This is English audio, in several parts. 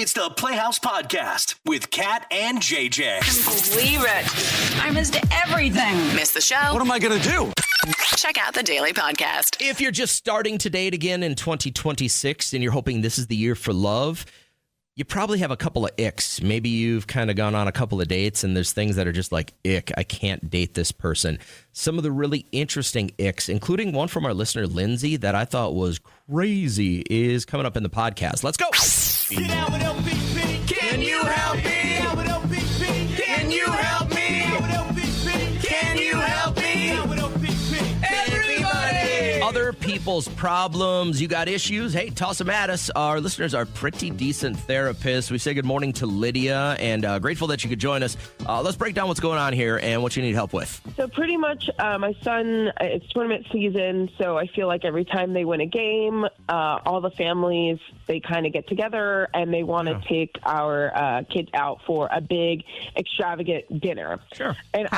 It's the Playhouse Podcast with Kat and JJ. Can't believe it. I missed everything. Miss the show? What am I going to do? Check out the Daily Podcast. If you're just starting to date again in 2026 and you're hoping this is the year for love, you probably have a couple of icks. Maybe you've kind of gone on a couple of dates and there's things that are just like, ick, I can't date this person. Some of the really interesting icks, including one from our listener, Lindsay, that I thought was crazy, is coming up in the podcast. Let's go. Get out with LPP. Can you help me? Get out with LPP. Can you help me? Get out with LPP. Can you help me? Get out with LPP. Everybody! Other people's problems. You got issues? Hey, toss them at us. Our listeners are pretty decent therapists. We say good morning to Lydia and grateful that you could join us. Let's break down what's going on here and what you need help with. So pretty much my son, it's tournament season, so I feel like every time they win a game, all the families, they kind of get together and they want to take our kids out for a big, extravagant dinner. Sure. And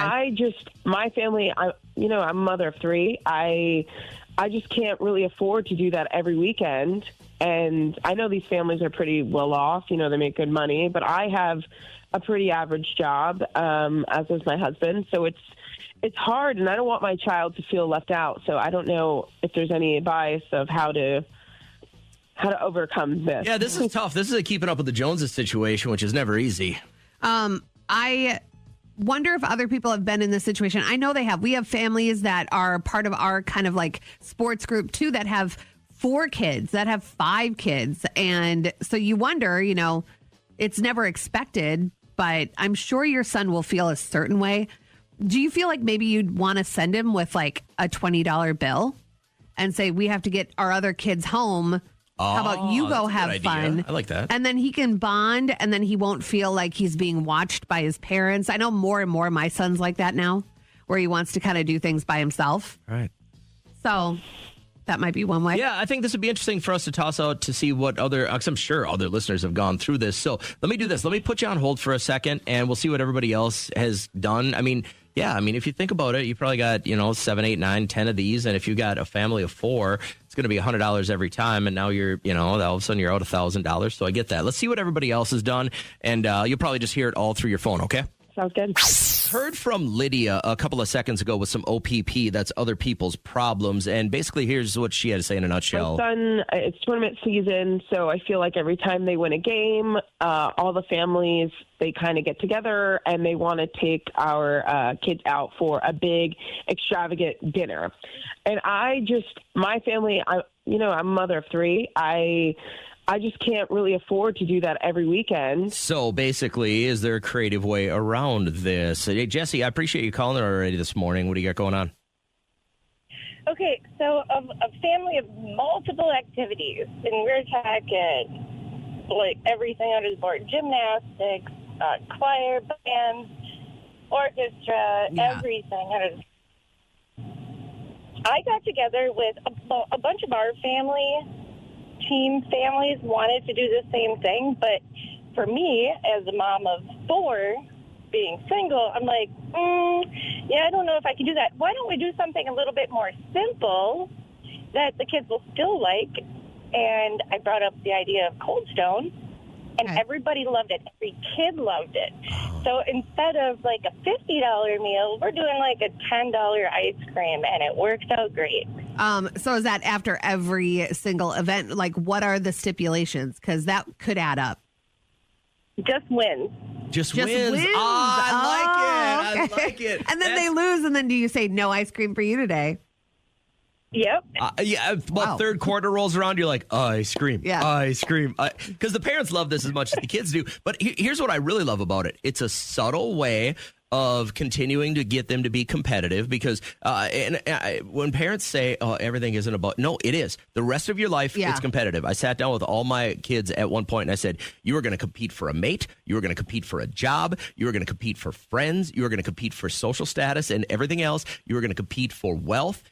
my family, I'm a mother of three. I just can't really afford to do that every weekend. And I know these families are pretty well off. They make good money. But I have a pretty average job, as does my husband. So it's hard, and I don't want my child to feel left out. So I don't know if there's any advice of how to overcome this. Yeah, this is tough. This is a keeping up with the Joneses situation, which is never easy. I wonder if other people have been in this situation. I know they have. We have families that are part of our kind of like sports group too that have 4 kids, that have 5 kids. And so you wonder, it's never expected, but I'm sure your son will feel a certain way. Do you feel like maybe you'd want to send him with like a $20 bill and say, we have to get our other kids home? How about you go have fun? I like that. And then he can bond, and then he won't feel like he's being watched by his parents. I know more and more my son's like that now, where he wants to kind of do things by himself. Right. So that might be one way. Yeah, I think this would be interesting for us to toss out to see what because I'm sure other listeners have gone through this. So let me do this. Let me put you on hold for a second, and we'll see what everybody else has done. If you think about it, you probably got, 7, 8, 9, 10 of these. And if you got a family of 4, it's going to be $100 every time. And now you're, all of a sudden you're out $1,000. So I get that. Let's see what everybody else has done. And you'll probably just hear it all through your phone. Okay. Sounds good. Heard from Lydia a couple of seconds ago with some OPP. That's other people's problems. And basically, here's what she had to say in a nutshell. My son, it's tournament season, so I feel like every time they win a game, all the families, they kind of get together and they want to take our kids out for a big, extravagant dinner. And my family, I'm a mother of 3. I just can't really afford to do that every weekend. So basically, is there a creative way around this? Hey, Jesse, I appreciate you calling already this morning. What do you got going on? Okay, so a family of multiple activities, and we're talking like everything under the board: gymnastics, choir, band, orchestra, everything. I got together with a bunch of our team families wanted to do the same thing, but for me, as a mom of 4, being single, I'm like, I don't know if I can do that. Why don't we do something a little bit more simple that the kids will still like? And I brought up the idea of Cold Stone, and everybody loved it. Every kid loved it. So instead of like a $50 meal, we're doing like a $10 ice cream, and it worked out great. So is that after every single event? Like, what are the stipulations? Because that could add up. Just wins. Just wins. I like it. And then they lose, and then do you say no ice cream for you today? Yep. Third quarter rolls around, you're like, ice cream, ice cream. Because the parents love this as much as the kids do. But here's what I really love about it. It's a subtle way of continuing to get them to be competitive because when parents say, everything isn't about, no, it is. The rest of your life, it's competitive. I sat down with all my kids at one point and I said, you are going to compete for a mate. You are going to compete for a job. You are going to compete for friends. You are going to compete for social status and everything else. You are going to compete for wealth.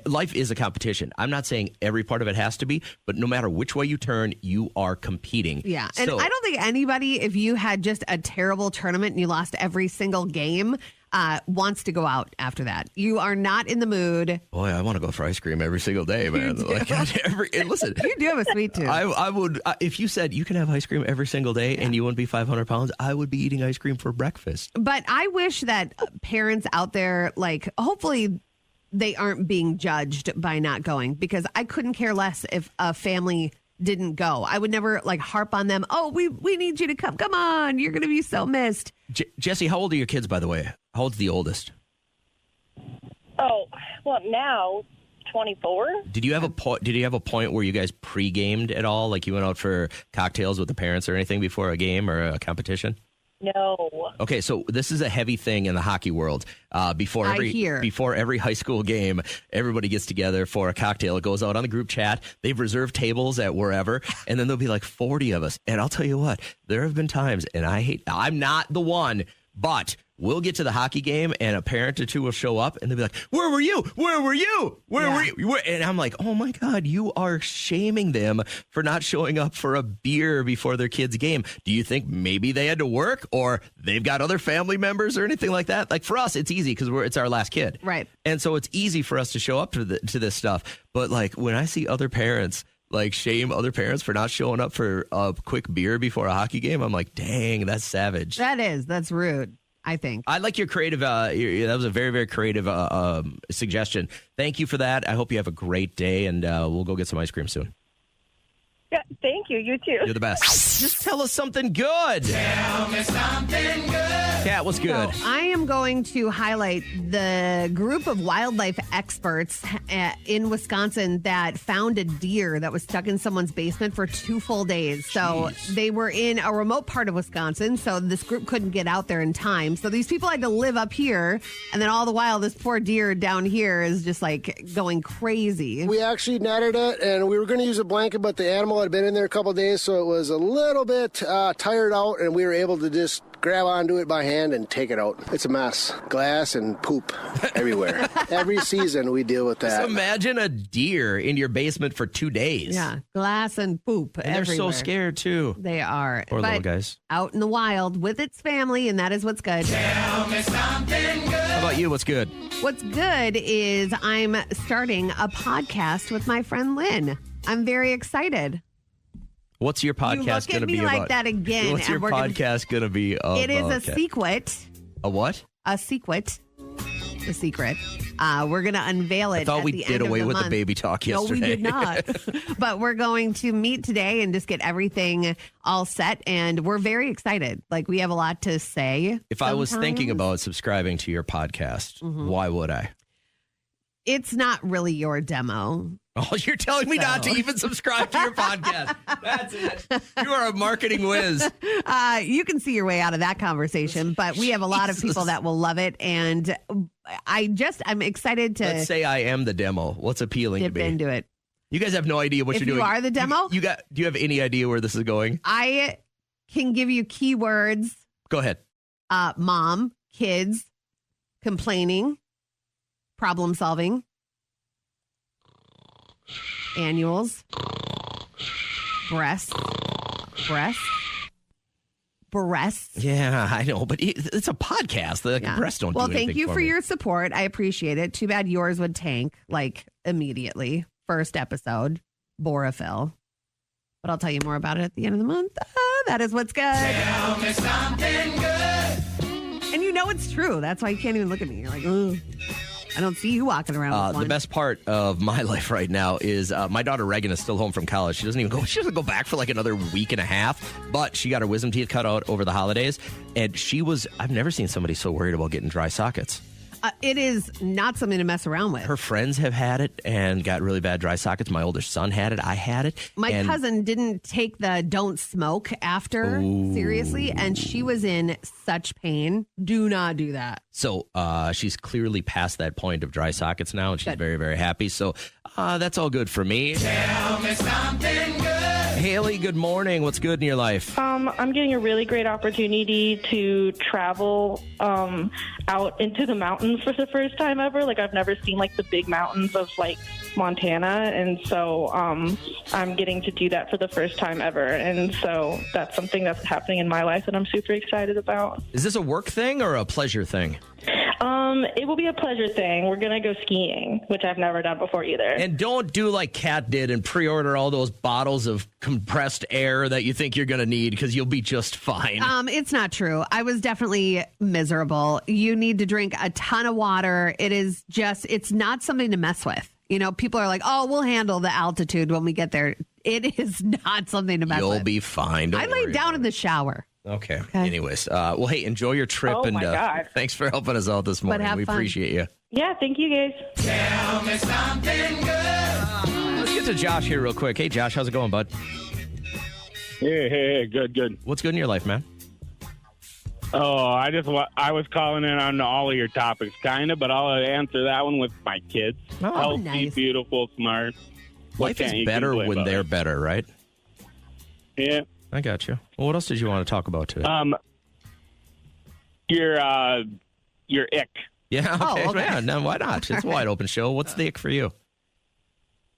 Life is a competition. I'm not saying every part of it has to be, but no matter which way you turn, you are competing. Yeah. And I don't think anybody, if you had just a terrible tournament and you lost every single game, wants to go out after that. You are not in the mood. Boy, I want to go for ice cream every single day, man. And listen, You do have a sweet tooth. I would, if you said you can have ice cream every single day and you wouldn't be 500 pounds, I would be eating ice cream for breakfast. But I wish that parents out there, like, hopefully they aren't being judged by not going, because I couldn't care less if a family didn't go. I would never like harp on them. Oh, we need you to come. Come on. You're going to be so missed. Jesse, how old are your kids, by the way? How old's the oldest? Oh, well, now 24. Did you have a point where you guys pre-gamed at all? Like you went out for cocktails with the parents or anything before a game or a competition? No. Okay, so this is a heavy thing in the hockey world. Before every high school game, everybody gets together for a cocktail. It goes out on the group chat. They've reserved tables at wherever, and then there'll be like 40 of us. And I'll tell you what, there have been times, and I'm not the one, but we'll get to the hockey game and a parent or two will show up and they'll be like, where were you? Where were you? Where were you? And I'm like, oh my God, you are shaming them for not showing up for a beer before their kid's game. Do you think maybe they had to work or they've got other family members or anything like that? Like for us, it's easy because it's our last kid. Right. And so it's easy for us to show up to this stuff. But like when I see other parents like shame other parents for not showing up for a quick beer before a hockey game, I'm like, dang, that's savage. That's rude, I think. I like your creative. That was a very, very creative suggestion. Thank you for that. I hope you have a great day, and we'll go get some ice cream soon. Yeah, thank you. You too. You're the best. Just tell us something good. Tell me something good. Kat, what's good? So I am going to highlight the group of wildlife experts in Wisconsin that found a deer that was stuck in someone's basement for 2 full days. So they were in a remote part of Wisconsin, so this group couldn't get out there in time. So these people had to live up here, and then all the while, this poor deer down here is just like going crazy. We actually netted it, and we were going to use a blanket, but the animal had been in there a couple of days, so it was a little bit tired out, and we were able to just grab onto it by hand and take it out. It's a mess. Glass and poop everywhere. Every season we deal with that. Just imagine a deer in your basement for 2 days. Yeah, glass and poop and everywhere. They're so scared, too. They are. Poor little guys. Out in the wild with its family, and that is what's good. Tell me something good. How about you? What's good? What's good is I'm starting a podcast with my friend Lynn. I'm very excited. What's your podcast going to be about? You look at me like that again. What's your podcast going to be about? It is a secret. A what? A secret. A secret. We're going to unveil it. I thought we did away with the baby talk yesterday. No, we did not. But we're going to meet today and just get everything all set. And we're very excited. Like, we have a lot to say. If I was thinking about subscribing to your podcast, why would I? It's not really your demo. Oh, you're telling me not to even subscribe to your podcast. That's it. You are a marketing whiz. You can see your way out of that conversation, but we have a lot of people that will love it. And I'm excited to. Let's say I am the demo. What's appealing to me? Dip into it. You guys have no idea what you're doing. If you are the demo? Do you have any idea where this is going? I can give you keywords. Go ahead. Mom, kids, complaining, problem solving, annuals, breasts. Yeah, I know, but it's a podcast. The breasts don't do anything. Well, thank you for your support. I appreciate it. Too bad yours would tank like immediately. First episode, Borophyll. But I'll tell you more about it at the end of the month. That is what's good. Tell me something good. And you know it's true. That's why you can't even look at me. You're like, ooh. I don't see you walking around with one. The best part of my life right now is my daughter Reagan is still home from college. She doesn't go back for like another week and a half, but she got her wisdom teeth cut out over the holidays. And I've never seen somebody so worried about getting dry sockets. It is not something to mess around with. Her friends have had it and got really bad dry sockets. My older son had it. I had it. My cousin didn't take the don't smoke after seriously, and she was in such pain. Do not do that. So she's clearly past that point of dry sockets now, and she's very, very happy. So that's all good for me. Tell me something good. Haley, good morning. What's good in your life? I'm getting a really great opportunity to travel out into the mountains for the first time ever. Like, I've never seen like the big mountains of like Montana, and so I'm getting to do that for the first time ever. And so that's something that's happening in my life that I'm super excited about. Is this a work thing or a pleasure thing? It will be a pleasure thing. We're going to go skiing, which I've never done before either. And don't do like Kat did and pre-order all those bottles of compressed air that you think you're going to need because you'll be just fine. It's not true. I was definitely miserable. You need to drink a ton of water. It's not something to mess with. You know, people are like, oh, we'll handle the altitude when we get there. It is not something to mess with. You'll be fine. I laid down in the shower. Okay. Anyways, well, hey, enjoy your trip. Oh, my God. Thanks for helping us out this morning. have We fun. appreciate you. Yeah, thank you guys. Tell me something good. Let's get to Josh here real quick. Hey, Josh, how's it going, bud? Hey, good. What's good in your life, man? Oh, I was calling in on all of your topics, kind of, but I'll answer that one with my kids. Oh, Healthy, nice. beautiful, smart. What Life is can't you better complain when about they're it? better, right? Yeah. I got you. Well, what else did you want to talk about today? Your ick. Yeah, okay. okay. Yeah, no, why not? It's a wide open show. What's the ick for you?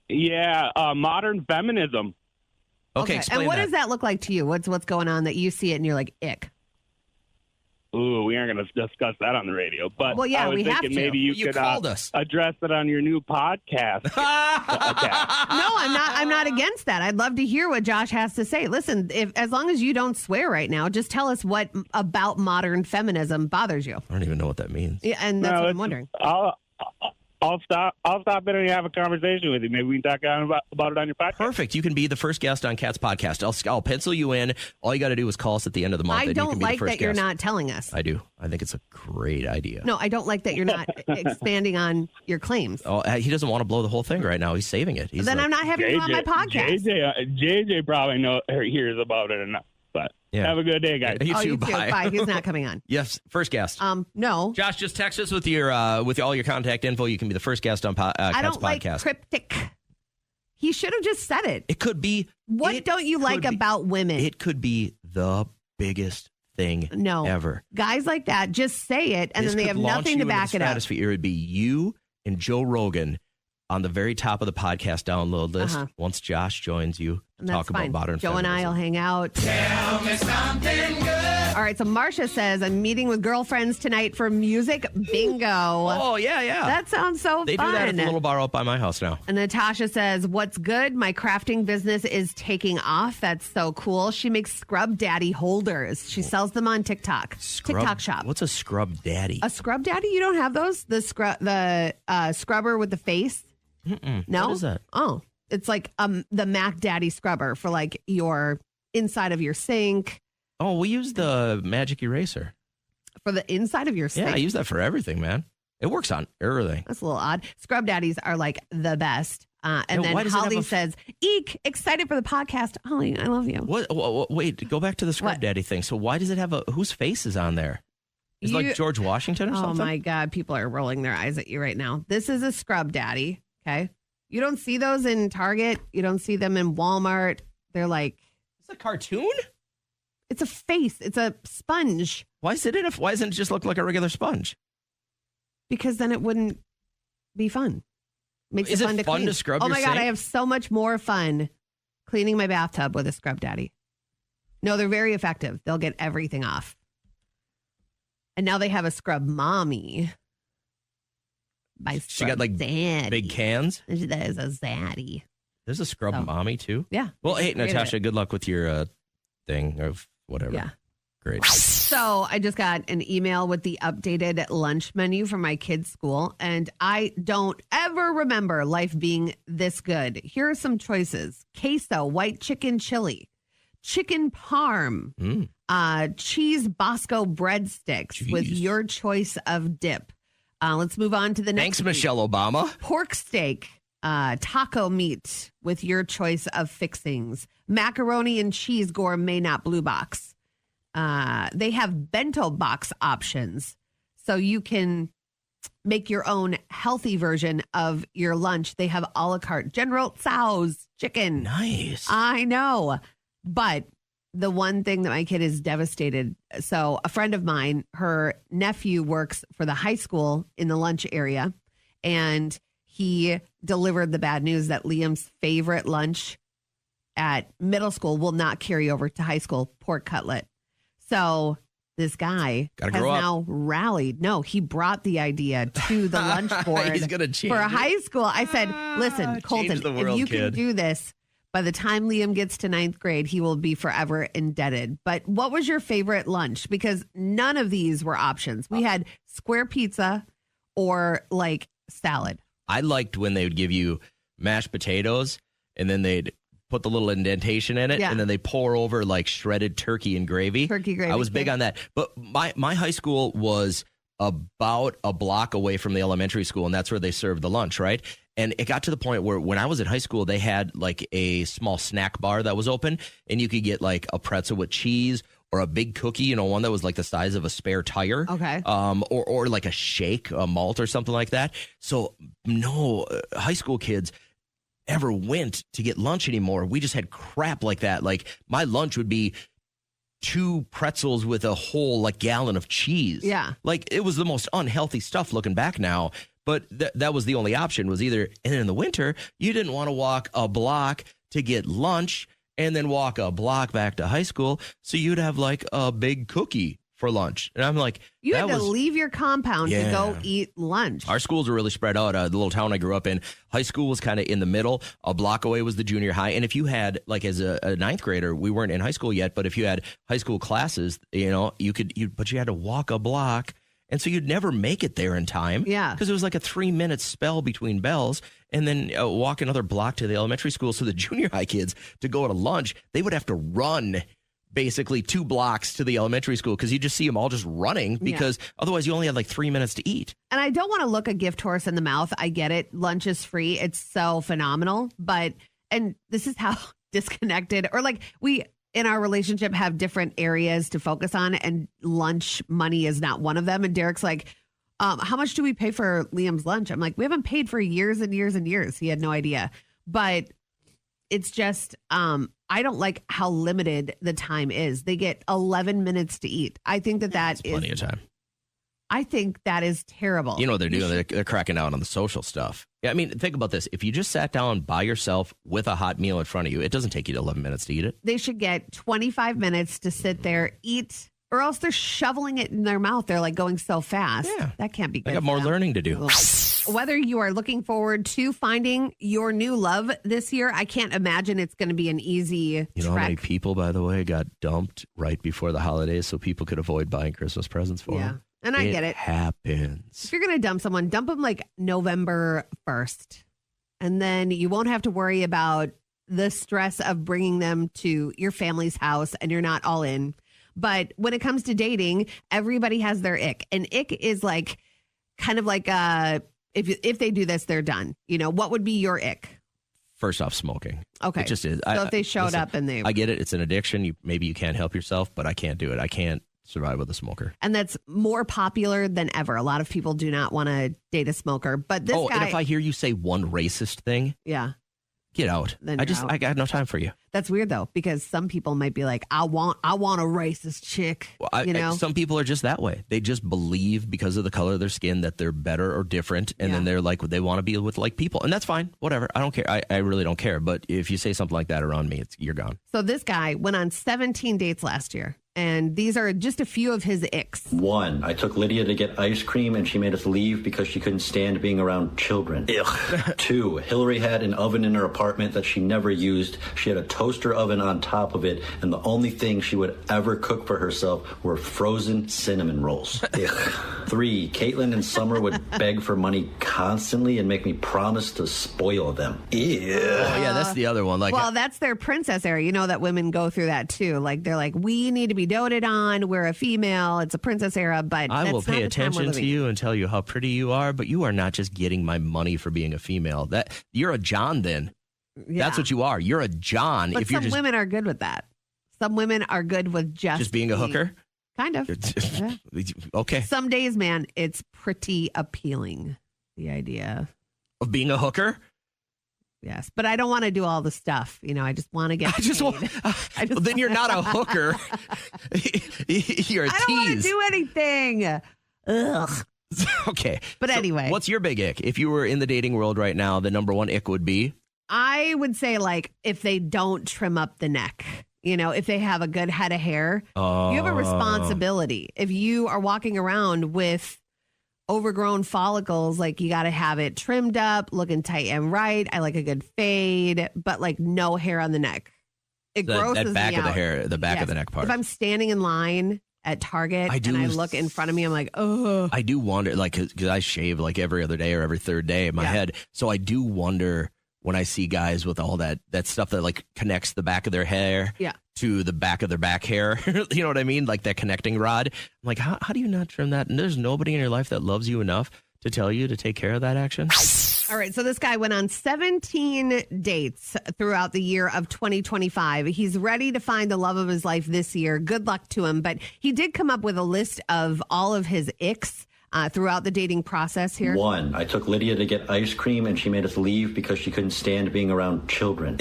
Yeah, modern feminism. Okay, explain And what that. does that look like to you? What's going on that you see it and you're like, ick? Ooh, we aren't going to discuss that on the radio. But Well, yeah, I was we have thinking to. maybe you You could called us. address it on your new podcast. No, I'm not against that. I'd love to hear what Josh has to say. Listen, as long as you don't swear right now, just tell us what about modern feminism bothers you. I don't even know what that means. Yeah, and that's what I'm wondering. I'll stop in and have a conversation with you. Maybe we can talk about it on your podcast. Perfect. You can be the first guest on Kat's podcast. I'll pencil you in. All you got to do is call us at the end of the month. I and you don't can be like the first that you're guest. not telling us. I do. I think it's a great idea. No, I don't like that you're not expanding on your claims. Oh, he doesn't want to blow the whole thing right now. He's saving it. He's Then like, I'm not having you on my podcast. JJ probably hears about it enough. But have a good day, guys. You too. You too. Bye. Bye. He's not coming on. Yes, first guest. No. Josh, just text us with your with all your contact info. You can be the first guest on I Kat's don't like podcast. cryptic. He should have just said it. It could be. What don't you like about women? It could be the biggest thing ever. Guys like that just say it, and This then they could have launch nothing you to into back the it up. stratosphere. It would be you and Joe Rogan on the very top of the podcast download list once Josh joins you to And talk that's fine. about modern Joe feminism. and I will hang out. Tell me something good. All right, so Marcia says, I'm meeting with girlfriends tonight for music bingo. Oh, yeah. That sounds so They fun. do that at the little bar out by my house now. And Natasha says, what's good? My crafting business is taking off. That's so cool. She makes Scrub Daddy holders. She sells them on TikTok. TikTok shop. What's a Scrub Daddy? A Scrub Daddy? You don't have those? The scrubber with the face? No? What is that? Oh, it's like the Mac Daddy scrubber for like your inside of your sink. Oh, we use the magic eraser. For the inside of your sink? Yeah, I use that for everything, man. It works on everything. That's a little odd. Scrub Daddies are like the best. And Yeah, then why does it Holly have a says, eek, excited for the podcast. Holly, I love you. What? Wait, go back to the Scrub What? Daddy thing. So why does it have whose face is on there? Is it You- like George Washington or Oh something? my God. People are rolling their eyes at you right now. This is a Scrub Daddy. Okay. You don't see those in Target. You don't see them in Walmart. They're like, It's a cartoon? it's a face. It's a sponge. Why doesn't it just look like a regular sponge? Because then it wouldn't be fun. Makes Is it it fun to fun clean. to scrub Oh your my God, sink? I have so much more fun cleaning my bathtub with a Scrub Daddy. No, they're very effective. They'll get everything off. And now they have a Scrub Mommy. By She got like Zaddy. big cans. That is a Zaddy. There's a Scrub So- Mommy too. Yeah. Well, hey, Created Natasha, it. good luck with your thing of whatever. Yeah. Great. So I just got an email with the updated lunch menu from my kids' school, and I don't ever remember life being this good. Here are some choices: queso, white chicken chili, chicken parm, cheese Bosco breadsticks with Jeez. your choice of dip. Let's move on to the next. Thanks, week. Michelle Obama. Pork steak, taco meat with your choice of fixings, macaroni and cheese gourmet, not blue box. They have bento box options, so you can make your own healthy version of your lunch. They have a la carte General Tso's chicken. Nice. I know, but the one thing that my kid is devastated. So a friend of mine, her nephew works for the high school in the lunch area, and he delivered the bad news that Liam's favorite lunch at middle school will not carry over to high school: pork cutlet. So this guy Gotta has grow up. now rallied. No, he brought the idea to the lunch board He's gonna change for it. high school. I said, listen, Colton, the world, if you kid. can do this, by the time Liam gets to 9th grade, he will be forever indebted. But what was your favorite lunch? Because none of these were options. We had square pizza or like salad. I liked when they would give you mashed potatoes and then they'd put the little indentation in it, Yeah. and then they pour over like shredded turkey and gravy. Turkey gravy. I was big on that. But my high school was about a block away from the elementary school, and that's where they served the lunch, right? And it got to the point where when I was in high school, they had like a small snack bar that was open, and you could get like a pretzel with cheese or a big cookie, one that was like the size of a spare tire. Okay. Or like a shake, a malt or something like that. So no high school kids ever went to get lunch anymore. We just had crap like that. Like my lunch would be 2 pretzels with a whole like gallon of cheese. Yeah. Like it was the most unhealthy stuff looking back now. But that was the only option, was either, and in the winter, you didn't want to walk a block to get lunch and then walk a block back to high school. So you'd have like a big cookie for lunch. And I'm like, You had that to was, leave your compound to go Yeah. eat lunch. Our schools were really spread out. The little town I grew up in, high school was kind of in the middle. A block away was the junior high. And if you had, like as a 9th grader, we weren't in high school yet, but if you had high school classes, but you had to walk a block. And so you'd never make it there in time. Yeah. Because it was like a 3-minute spell between bells, and then walk another block to the elementary school. So the junior high kids, to go to lunch, they would have to run basically 2 blocks to the elementary school, because you just see them all just running, because otherwise you only had like 3 minutes to eat. And I don't want to look a gift horse in the mouth. I get it. Lunch is free. It's so phenomenal. And this is how disconnected, or like we in our relationship have different areas to focus on, and lunch money is not one of them. And Derek's like, how much do we pay for Liam's lunch? I'm like, we haven't paid for years and years and years. He had no idea. But it's just, I don't like how limited the time is. They get 11 minutes to eat. I think that is Plenty of time. I think that is terrible. You know what they're doing? They're cracking down on the social stuff. Yeah, I mean, think about this. If you just sat down by yourself with a hot meal in front of you, it doesn't take you 11 minutes to eat it. They should get 25 minutes to sit there, eat, or else they're shoveling it in their mouth. They're like going so fast. Yeah. That can't be good. They got for more them. learning to do. Whether you are looking forward to finding your new love this year, I can't imagine it's going to be an easy You know how many trek. people, by the way, got dumped right before the holidays so people could avoid buying Christmas presents for Yeah. them? And I get it. Happens. If you're going to dump someone, dump them like November 1st. And then you won't have to worry about the stress of bringing them to your family's house and you're not all in. But when it comes to dating, everybody has their ick. And ick is like kind of like if they do this, they're done. What would be your ick? First off, smoking. Okay. It just is. So if they showed up and they... I get it. It's an addiction. Maybe you can't help yourself, but I can't do it. I can't survive with a smoker. And that's more popular than ever. A lot of people do not want to date a smoker. But this guy... and if I hear you say one racist thing, yeah, get out. Then I you're out. I got no time for you. That's weird though, because some people might be like, I want a racist chick. Well, some people are just that way. They just believe because of the color of their skin that they're better or different, and then they're like, they want to be with like people, and that's fine. Whatever. I don't care. I really don't care. But if you say something like that around me, you're gone. So this guy went on 17 dates last year. And these are just a few of his icks. 1, I took Lydia to get ice cream and she made us leave because she couldn't stand being around children. 2, Hillary had an oven in her apartment that she never used. She had a toaster oven on top of it, and the only thing she would ever cook for herself were frozen cinnamon rolls. 3, Caitlin and Summer would beg for money constantly and make me promise to spoil them. Ew. Oh, yeah, that's the other one. Like, Well, that's their princess era. You know that women go through that too. Like they're like, we need to be doted on. We're a female. It's a princess era. But I will that's not pay the time we're attention to living in. you and tell you how pretty you are, but you are not just getting my money for being a female. That you're a John then. Yeah. That's what you are. You're a John. But if you're some women are good with that. Some women are good with just being a hooker. Kind of. Yeah. Okay. Some days, man, it's pretty appealing. The idea Of being a hooker. Yes, but I don't want to do all the stuff. I just want to get paid. Well, then you're not a hooker. You're a I don't want to tease. do anything. Ugh. Okay. But anyway. What's your big ick? If you were in the dating world right now, the number one ick would be? I would say like if they don't trim up the neck. if they have a good head of hair. You have a responsibility. If you are walking around with overgrown follicles, like you got to have it trimmed up, looking tight and right. I like a good fade, but like no hair on the neck. It grosses that back me of the out. hair, the back of the neck part. If I'm standing in line at Target and I look in front of me, I'm like, oh. I do wonder, like, because I shave like every other day or every third day in my head. So I do wonder when I see guys with all that stuff that like connects the back of their hair to the back of their back hair. You know what I mean? Like that connecting rod. I'm like, how do you not trim that? And there's nobody in your life that loves you enough to tell you to take care of that action. All right. So this guy went on 17 dates throughout the year of 2025. He's ready to find the love of his life this year. Good luck to him. But he did come up with a list of all of his icks throughout the dating process here. 1, I took Lydia to get ice cream and she made us leave because she couldn't stand being around children.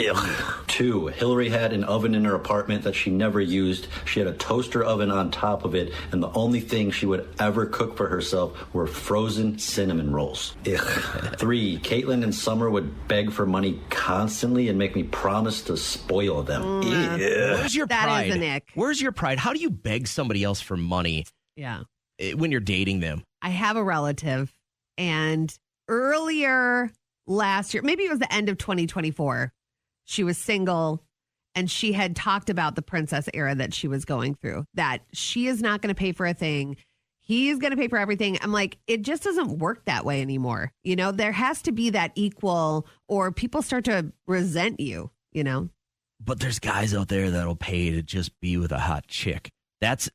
2, Hillary had an oven in her apartment that she never used. She had a toaster oven on top of it, and the only thing she would ever cook for herself were frozen cinnamon rolls. 3, Caitlin and Summer would beg for money constantly and make me promise to spoil them. Where's your pride? That is an ick. Where's your pride? How do you beg somebody else for money when you're dating them? I have a relative, and earlier last year, maybe it was the end of 2024, she was single, and she had talked about the princess era that she was going through, that she is not going to pay for a thing. He's going to pay for everything. I'm like, it just doesn't work that way anymore. There has to be that equal, or people start to resent you, But there's guys out there that'll pay to just be with a hot chick. That's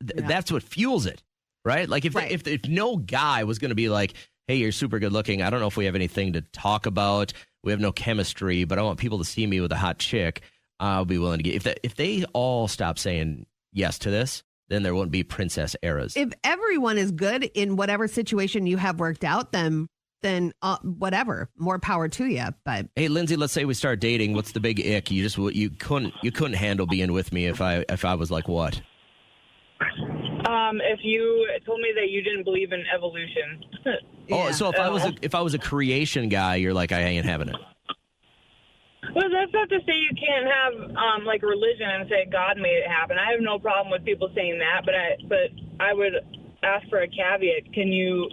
what fuels it. Right? Like if no guy was going to be like, hey, you're super good looking. I don't know if we have anything to talk about. We have no chemistry, but I want people to see me with a hot chick. I'll be willing to get, if they all stop saying yes to this, then there won't be princess eras. If everyone is good in whatever situation you have worked out, then whatever, more power to you. But hey, Lindsay, let's say we start dating. What's the big ick? You couldn't handle being with me if I was like what? If you told me that you didn't believe in evolution. Oh, so if I was a creation guy, you're like, I ain't having it. Well, that's not to say you can't have like religion and say God made it happen. I have no problem with people saying that, but I would ask for a caveat. Can you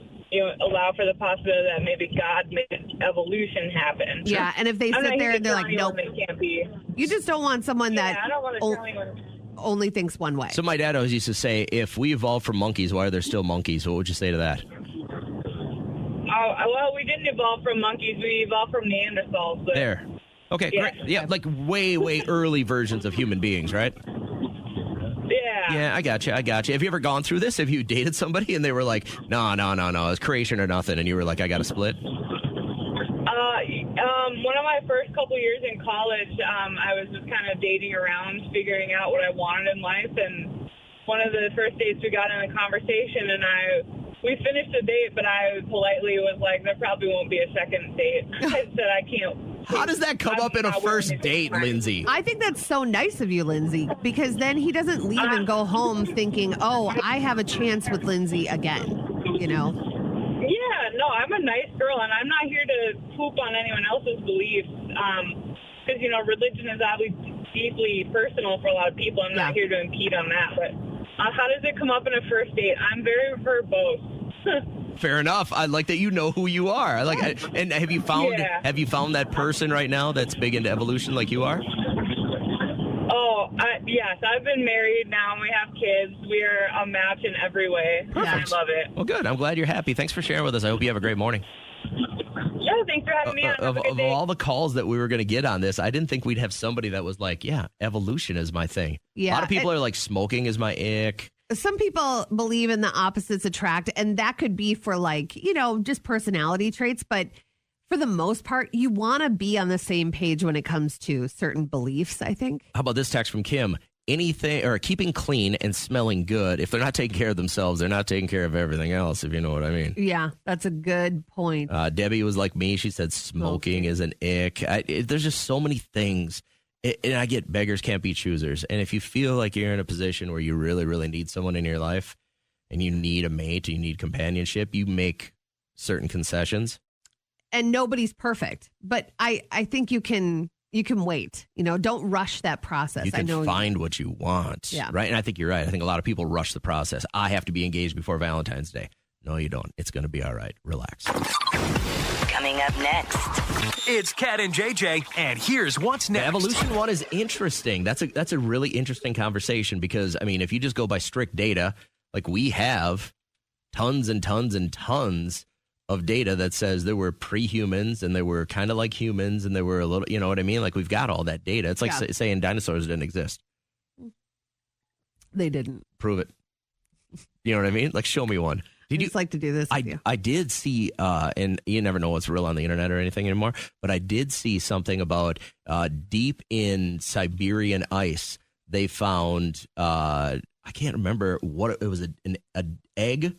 allow for the possibility that maybe God made evolution happen? Yeah, and if they sit there and they're like, nope, it can't be. You just don't want someone that I don't want to tell anyone. Only thinks one way. So my dad always used to say, if we evolved from monkeys, why are there still monkeys? What would you say to that? Well, we didn't evolve from monkeys. We evolved from Neanderthals. But there. Okay, great. Yeah, like way early versions of human beings, right? Yeah. Yeah, I got you. Have you ever gone through this? Have you dated somebody and they were like, no, it's creation or nothing, and you were like, I got to split? One of my first couple years in college, I was just kind of dating around, figuring out what I wanted in life. And one of the first dates, we got in a conversation, and we finished the date, but I politely was like, there probably won't be a second date. I said, I can't. How does that come up in a first date, Lindsay? I think that's so nice of you, Lindsay, because then he doesn't leave and go home thinking, oh, I have a chance with Lindsay again, Yeah, no, I'm a nice girl, and I'm not here to poop on anyone else's beliefs, because, religion is obviously deeply personal for a lot of people. I'm not here to impede on that, but how does it come up in a first date? I'm very verbose. Fair enough. I like that you know who you are. And have you found that person right now that's big into evolution like you are? Oh, yes. I've been married now, and we have kids. We're a match in every way. Perfect. I love it. Well, good. I'm glad you're happy. Thanks for sharing with us. I hope you have a great morning. Yeah, thanks for having me on. Have a good day. Of all the calls that we were going to get on this, I didn't think we'd have somebody that was like, yeah, evolution is my thing. Yeah, a lot of people are like, smoking is my ick. Some people believe in the opposites attract, and that could be for just personality traits. But for the most part, you want to be on the same page when it comes to certain beliefs, I think. How about this text from Kim? Anything or keeping clean and smelling good. If they're not taking care of themselves, they're not taking care of everything else, if you know what I mean. Yeah, that's a good point. Debbie was like me. She said smoking is an ick. There's just so many things. And I get beggars can't be choosers. And if you feel like you're in a position where you really, really need someone in your life and you need a mate, you need companionship, you make certain concessions. And nobody's perfect. But I think you can You can wait. Don't rush that process. You can find what you want. Yeah. Right? And I think you're right. I think a lot of people rush the process. I have to be engaged before Valentine's Day. No, you don't. It's going to be all right. Relax. Coming up next, it's Kat and JJ, and here's what's next. The evolution one is interesting. That's a really interesting conversation because, I mean, if you just go by strict data, like we have tons and tons and tons of data that says there were pre-humans and they were kind of like humans and they were a little, you know what I mean? Like we've got all that data. It's like saying dinosaurs didn't exist. They didn't. Prove it. You know what I mean? Like show me one. Did you like to do this? I did see, and you never know what's real on the internet or anything anymore, but I did see something about deep in Siberian ice, they found, I can't remember what it was, an egg,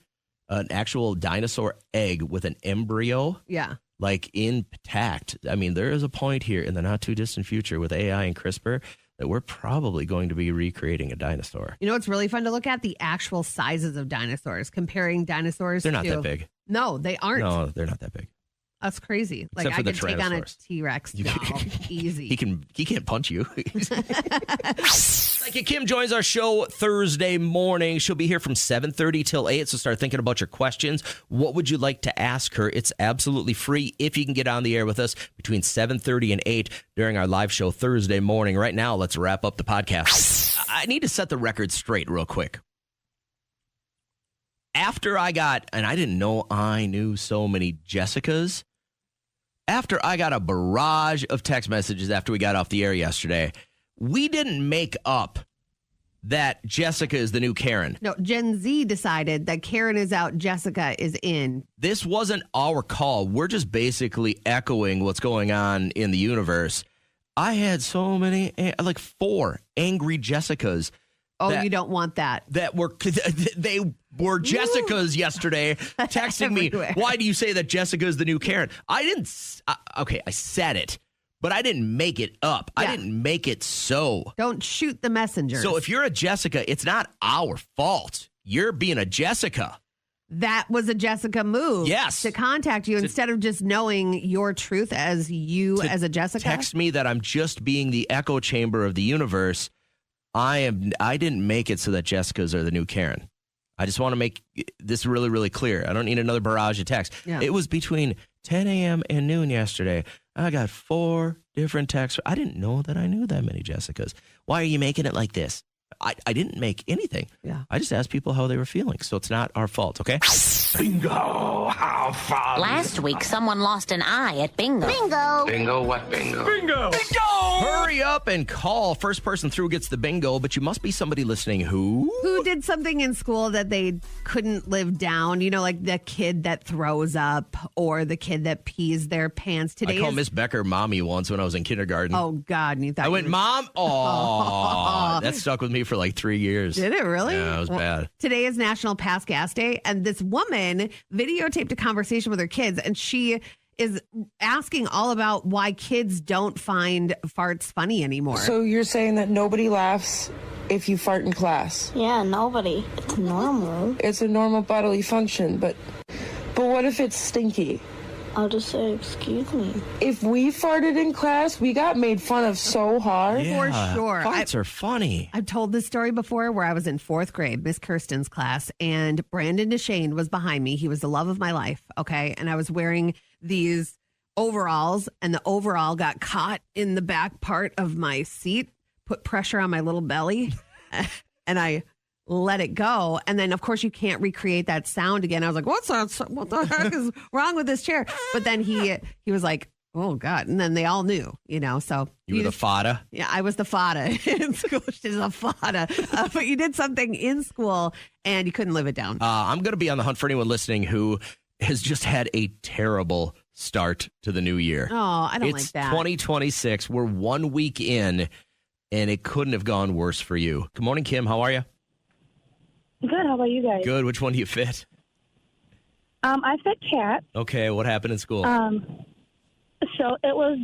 an actual dinosaur egg with an embryo. Yeah. Like intact. I mean, there is a point here in the not too distant future with AI and CRISPR that we're probably going to be recreating a dinosaur. You know what's really fun to look at? The actual sizes of dinosaurs, comparing dinosaurs. They're not that big. No, they aren't. No, they're not that big. That's crazy. Like Except for I the could take on a Tyrannosaurus. T-Rex. No, easy. He can't punch you. Like Kim joins our show Thursday morning. She'll be here from 7:30 till 8. So start thinking about your questions. What would you like to ask her? It's absolutely free if you can get on the air with us between 7:30 and 8 during our live show Thursday morning. Right now, let's wrap up the podcast. I need to set the record straight real quick. After I got, and I didn't know I knew so many Jessicas. After I got a barrage of text messages after we got off the air yesterday, we didn't make up that Jessica is the new Karen. No, Gen Z decided that Karen is out, Jessica is in. This wasn't our call. We're just basically echoing what's going on in the universe. I had so many, like 4 angry Jessicas. Oh, you don't want that. They were Jessicas yesterday texting me, why do you say that Jessica is the new Karen? I didn't, okay, I said it, but I didn't make it up. Yeah. I didn't make it so. Don't shoot the messenger. So if you're a Jessica, it's not our fault. You're being a Jessica. That was a Jessica move. Yes. To contact you instead of just knowing your truth as you as a Jessica. Text me that I'm just being the echo chamber of the universe. I didn't make it so that Jessicas are the new Karen. I just want to make this really, really clear. I don't need another barrage of text. Yeah. It was between 10 a.m. and noon yesterday. I got 4 different texts. I didn't know that I knew that many Jessicas. Why are you making it like this? I didn't make anything. Yeah. I just asked people how they were feeling. So it's not our fault, okay? Bingo! How fun! Last week, someone lost an eye at bingo. Bingo! Bingo what bingo? Bingo! Bingo! Hurry up and call. First person through gets the bingo, but you must be somebody listening who did something in school that they couldn't live down. You know, like the kid that throws up or the kid that pees their pants. Today I called Miss Becker mommy once when I was in kindergarten. Oh, God. And you thought I went, Mom? Oh, that stuck with me for like 3 years. Did it really? Yeah, it was bad. Today is National Pass Gas Day, and this woman videotaped a conversation with her kids, and she is asking all about why kids don't find farts funny anymore. So you're saying that nobody laughs if you fart in class? Yeah, nobody. It's normal. It's a normal bodily function, but what if it's stinky? I'll just say, excuse me. If we farted in class, we got made fun of so hard. Yeah, for sure. Farts are funny. I've told this story before where I was in 4th grade, Miss Kirsten's class, and Brandon DeShane was behind me. He was the love of my life, okay? And I was wearing these overalls, and the overall got caught in the back part of my seat, put pressure on my little belly, and I let it go. And then, of course, you can't recreate that sound again. I was like, what the heck is wrong with this chair? But then he was like, oh, God. And then they all knew, you know, so. You were the fada? Yeah, I was the fada in school. She's a fada. But you did something in school and you couldn't live it down. I'm going to be on the hunt for anyone listening who has just had a terrible start to the new year. Oh, I don't like that. It's 2026. We're 1 week in, and it couldn't have gone worse for you. Good morning, Kim. How are you? Good. How about you guys? Good. Which one do you fit? I fit Kat. Okay. What happened in school? So it was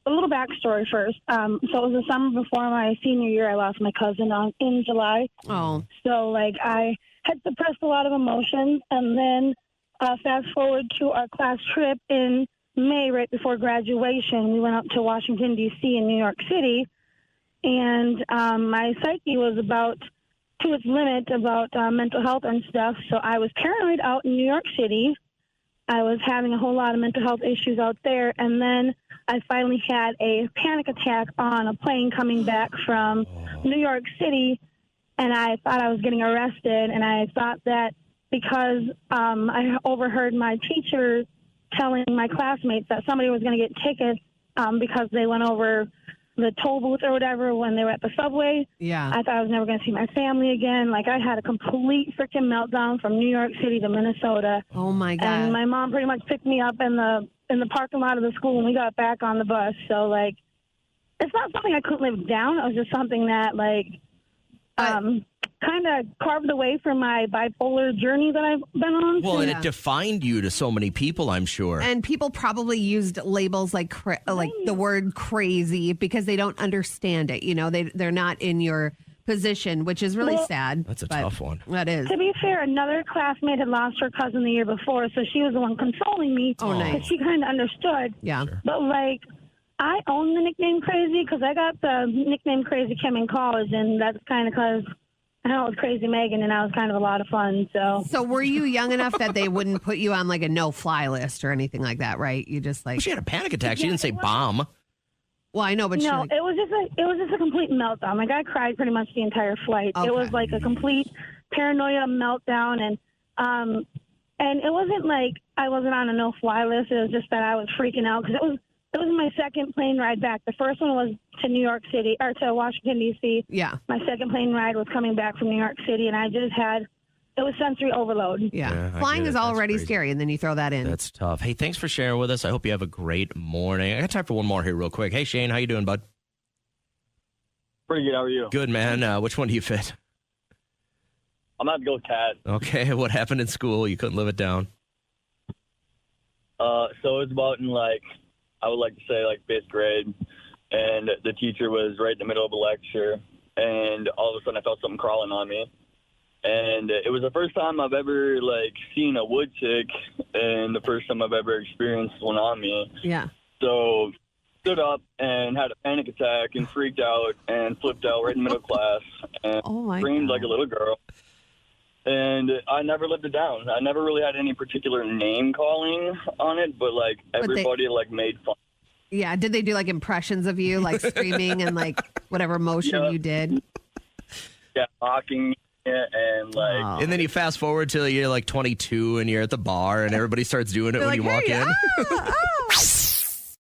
a little backstory first. So it was the summer before my senior year. I lost my cousin in July. Oh. So I had suppressed a lot of emotions, and then fast forward to our class trip in May, right before graduation, we went up to Washington, D.C. in New York City, and my psyche was about to its limit about mental health and stuff, so I was paranoid out in New York City. I was having a whole lot of mental health issues out there, and then I finally had a panic attack on a plane coming back from New York City, and I thought I was getting arrested, and I thought that because I overheard my teacher telling my classmates that somebody was going to get tickets because they went over the toll booth or whatever when they were at the subway. Yeah. I thought I was never going to see my family again. Like, I had a complete freaking meltdown from New York City to Minnesota. Oh, my God. And my mom pretty much picked me up in the parking lot of the school when we got back on the bus. So, like, it's not something I couldn't live down. It was just something that, like, kind of carved away from my bipolar journey that I've been on. Well, and it defined you to so many people, I'm sure. And people probably used labels like the word crazy because they don't understand it. You know, they're not in your position, which is really sad. That's a tough one. That is. To be fair, another classmate had lost her cousin the year before, so she was the one consoling me. Oh, nice. 'cause she kind of understood. Yeah. Sure. But, like, I own the nickname Crazy because I got the nickname Crazy Kim in college, and that's kind of because I know it was Crazy Megan, and I was kind of a lot of fun. So were you young enough that they wouldn't put you on like a no-fly list or anything like that, right? You just like... Well, she had a panic attack. She didn't say bomb. Well, I know, but no, it was just a complete meltdown. Like, I cried pretty much the entire flight. Okay. It was like a complete paranoia meltdown, and it wasn't like I wasn't on a no-fly list. It was just that I was freaking out because it was my second plane ride back. The first one was to New York City, or to Washington, D.C. Yeah. My second plane ride was coming back from New York City, and I just it was sensory overload. Yeah. I Flying get is it. That's already crazy. scary, and then you throw that in. That's tough. Hey, thanks for sharing with us. I hope you have a great morning. I got time for one more here real quick. Hey, Shane, how you doing, bud? Pretty good. How are you? Good, man. Which one do you fit? I'm going to go with Cat. Okay, what happened in school? You couldn't live it down. So it was about in, like, I would like to say, like, 5th grade, and the teacher was right in the middle of a lecture, and all of a sudden I felt something crawling on me. And it was the first time I've ever, like, seen a wood tick, and the first time I've ever experienced one on me. Yeah. So stood up and had a panic attack and freaked out and flipped out right in the middle of class and screamed like a little girl. And I never lived it down. I never really had any particular name calling on it, but, like, everybody, made fun. Yeah. Did they do like impressions of you, like screaming and like whatever motion you did? Yeah, mocking it and, like... And then you fast forward till you're like 22 and you're at the bar and everybody starts doing it They're when like, you walk "Hey, in.